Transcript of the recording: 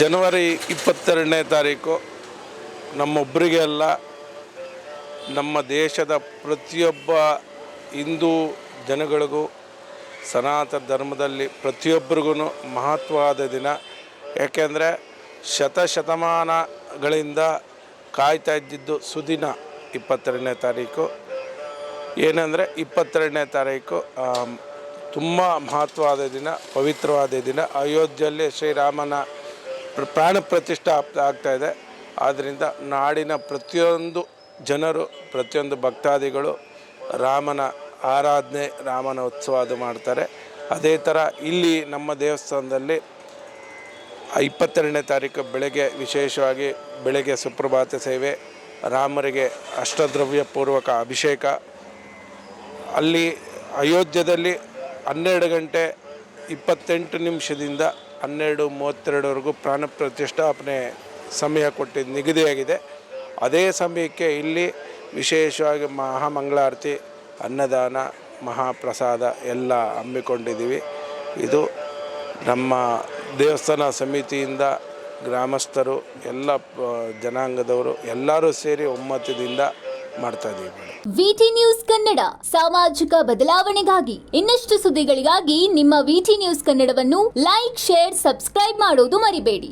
ಜನವರಿ 22ನೇ ತಾರೀಕು ನಮ್ಮೊಬ್ಬರಿಗೆ ಅಲ್ಲ, ನಮ್ಮ ದೇಶದ ಪ್ರತಿಯೊಬ್ಬ ಹಿಂದೂ ಜನಗಳಿಗೂ ಸನಾತನ ಧರ್ಮದಲ್ಲಿ ಪ್ರತಿಯೊಬ್ಬರಿಗೂ ಮಹತ್ವವಾದ ದಿನ. ಯಾಕೆಂದರೆ ಶತಶತಮಾನಗಳಿಂದ ಕಾಯ್ತಾ ಇದ್ದಿದ್ದು ಸುದಿನ 22ನೇ ತಾರೀಕು. ಏನಂದರೆ 22ನೇ ತಾರೀಕು ತುಂಬ ಮಹತ್ವವಾದ ದಿನ, ಪವಿತ್ರವಾದ ದಿನ. ಅಯೋಧ್ಯೆಯಲ್ಲಿ ಶ್ರೀರಾಮನ ಪ್ರಾಣ ಪ್ರತಿಷ್ಠೆ ಆಗ್ತಾಯಿದೆ. ಆದ್ದರಿಂದ ನಾಡಿನ ಪ್ರತಿಯೊಂದು ಜನರು, ಪ್ರತಿಯೊಂದು ಭಕ್ತಾದಿಗಳು ರಾಮನ ಆರಾಧನೆ, ರಾಮನ ಉತ್ಸವ ಅದು ಮಾಡ್ತಾರೆ. ಅದೇ ಥರ ಇಲ್ಲಿ ನಮ್ಮ ದೇವಸ್ಥಾನದಲ್ಲಿ 22ನೇ ತಾರೀಕು ಬೆಳಗ್ಗೆ ವಿಶೇಷವಾಗಿ ಬೆಳಗ್ಗೆ ಸುಪ್ರಭಾತ ಸೇವೆ, ರಾಮರಿಗೆ ಅಷ್ಟದ್ರವ್ಯ ಪೂರ್ವಕ ಅಭಿಷೇಕ. ಅಲ್ಲಿ ಅಯೋಧ್ಯೆಯಲ್ಲಿ 12 ಗಂಟೆ 28 ನಿಮಿಷದಿಂದ 12:32ವರೆಗೂ ಪ್ರಾಣ ಪ್ರತಿಷ್ಠಾಪನೆ ಸಮಯ ಕೊಟ್ಟಿದ್ದು ನಿಗದಿಯಾಗಿದೆ. ಅದೇ ಸಮಯಕ್ಕೆ ಇಲ್ಲಿ ವಿಶೇಷವಾಗಿ ಮಹಾಮಂಗಳಾರತಿ, ಅನ್ನದಾನ, ಮಹಾಪ್ರಸಾದ ಎಲ್ಲ ಹಮ್ಮಿಕೊಂಡಿದ್ದೀವಿ. ಇದು ನಮ್ಮ ದೇವಸ್ಥಾನ ಸಮಿತಿಯಿಂದ ಗ್ರಾಮಸ್ಥರು, ಎಲ್ಲ ಜನಾಂಗದವರು ಎಲ್ಲರೂ ಸೇರಿ ಒಮ್ಮತದಿಂದ ಮಾಡ್ತಾ ಇದ್ದೀವಿ. ವಿಟಿ ನ್ಯೂಸ್ ಕನ್ನಡ, ಸಾಮಾಜಿಕ ಬದಲಾವಣೆಗಾಗಿ. ಇನ್ನಷ್ಟು ಸುದ್ದಿಗಳಿಗಾಗಿ ನಿಮ್ಮ ವಿಟಿ ನ್ಯೂಸ್ ಕನ್ನಡವನ್ನು ಲೈಕ್, ಶೇರ್, ಸಬ್ಸ್ಕ್ರೈಬ್ ಮಾಡೋದು ಮರಿಬೇಡಿ.